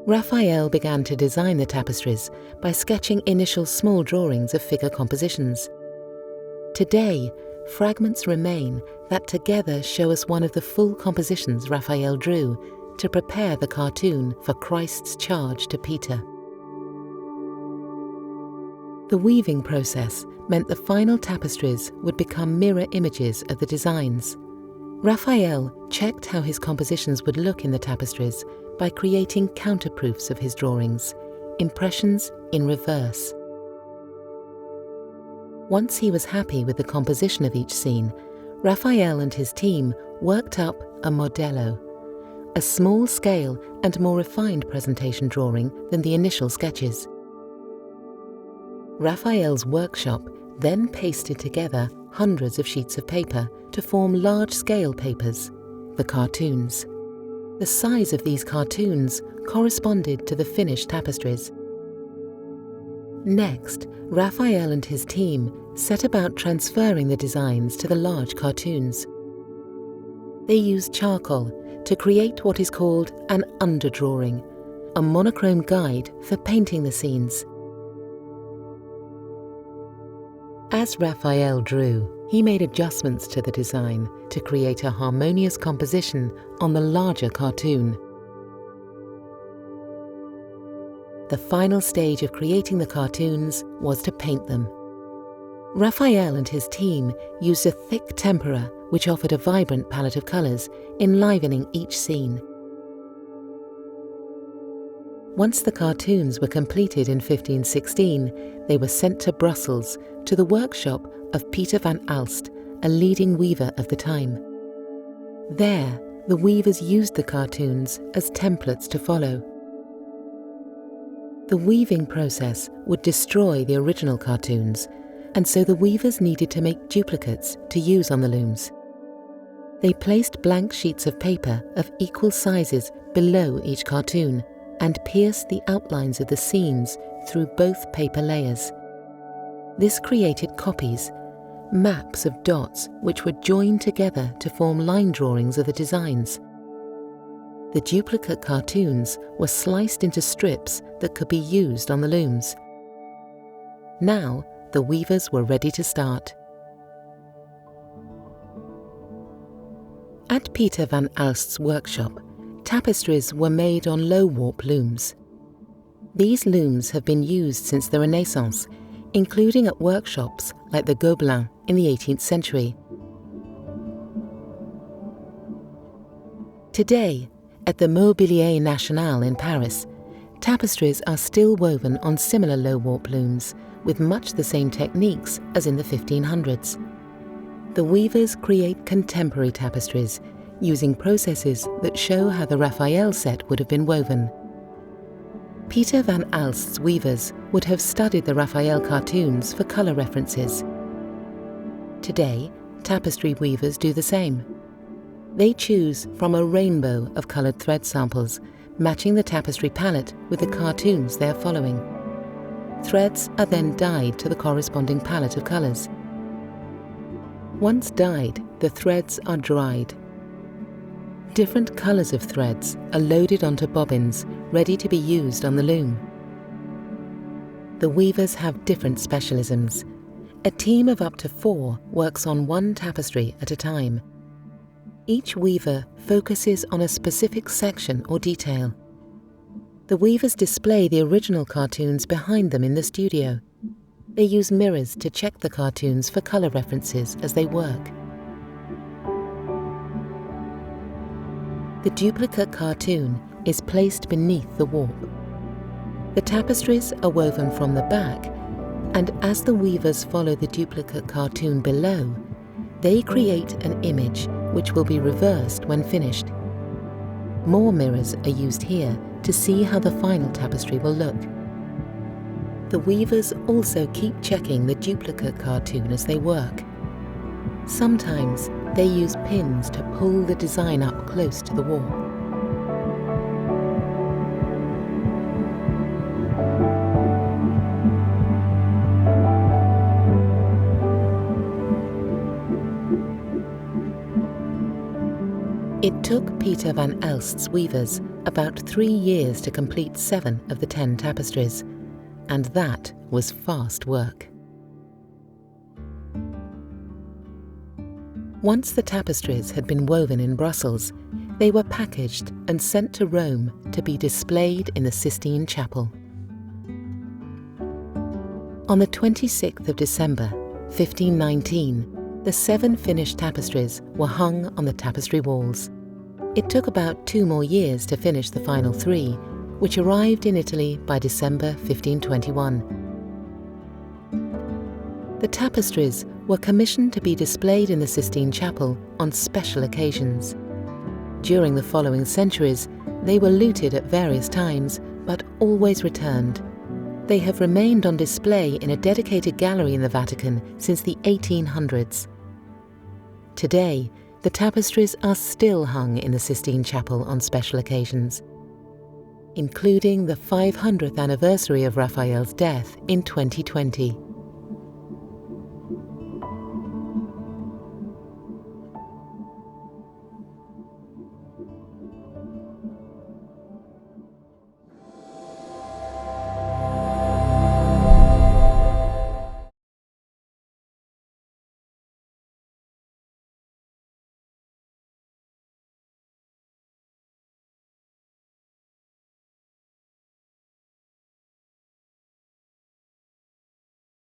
Raphael began to design the tapestries by sketching initial small drawings of figure compositions. Today, fragments remain that together show us one of the full compositions Raphael drew to prepare the cartoon for Christ's charge to Peter. The weaving process meant the final tapestries would become mirror images of the designs. Raphael checked how his compositions would look in the tapestries by creating counterproofs of his drawings, impressions in reverse. Once he was happy with the composition of each scene, Raphael and his team worked up a modello, a small-scale and more refined presentation drawing than the initial sketches. Raphael's workshop then pasted together hundreds of sheets of paper to form large-scale papers, the cartoons. The size of these cartoons corresponded to the finished tapestries. Next, Raphael and his team set about transferring the designs to the large cartoons. They used charcoal to create what is called an underdrawing, a monochrome guide for painting the scenes. As Raphael drew, he made adjustments to the design to create a harmonious composition on the larger cartoon. The final stage of creating the cartoons was to paint them. Raphael and his team used a thick tempera which offered a vibrant palette of colours, enlivening each scene. Once the cartoons were completed in 1516, they were sent to Brussels to the workshop of Peter van Alst, a leading weaver of the time. There, the weavers used the cartoons as templates to follow. The weaving process would destroy the original cartoons, and so the weavers needed to make duplicates to use on the looms. They placed blank sheets of paper of equal sizes below each cartoon and pierced the outlines of the scenes through both paper layers. This created copies, maps of dots which were joined together to form line drawings of the designs. The duplicate cartoons were sliced into strips that could be used on the looms. Now, the weavers were ready to start. At Peter van Alst's workshop, tapestries were made on low-warp looms. These looms have been used since the Renaissance, including at workshops like the Gobelins in the 18th century. Today, at the Mobilier National in Paris, tapestries are still woven on similar low-warp looms with much the same techniques as in the 1500s. The weavers create contemporary tapestries using processes that show how the Raphael set would have been woven. Peter van Alst's weavers would have studied the Raphael cartoons for colour references. Today, tapestry weavers do the same. They choose from a rainbow of coloured thread samples, matching the tapestry palette with the cartoons they are following. Threads are then dyed to the corresponding palette of colours. Once dyed, the threads are dried. Different colours of threads are loaded onto bobbins, ready to be used on the loom. The weavers have different specialisms. A team of up to 4 works on one tapestry at a time. Each weaver focuses on a specific section or detail. The weavers display the original cartoons behind them in the studio. They use mirrors to check the cartoons for colour references as they work. The duplicate cartoon is placed beneath the warp. The tapestries are woven from the back, and as the weavers follow the duplicate cartoon below, they create an image which will be reversed when finished. More mirrors are used here to see how the final tapestry will look. The weavers also keep checking the duplicate cartoon as they work. Sometimes they use pins to pull the design up close to the warp. It took Peter van Alst's weavers about 3 years to complete 7 of the 10 tapestries, and that was fast work. Once the tapestries had been woven in Brussels, they were packaged and sent to Rome to be displayed in the Sistine Chapel. On the 26th of December, 1519, the 7 finished tapestries were hung on the tapestry walls. It took about 2 more years to finish the final 3, which arrived in Italy by December 1521. The tapestries were commissioned to be displayed in the Sistine Chapel on special occasions. During the following centuries, they were looted at various times, but always returned. They have remained on display in a dedicated gallery in the Vatican since the 1800s. Today, the tapestries are still hung in the Sistine Chapel on special occasions, including the 500th anniversary of Raphael's death in 2020.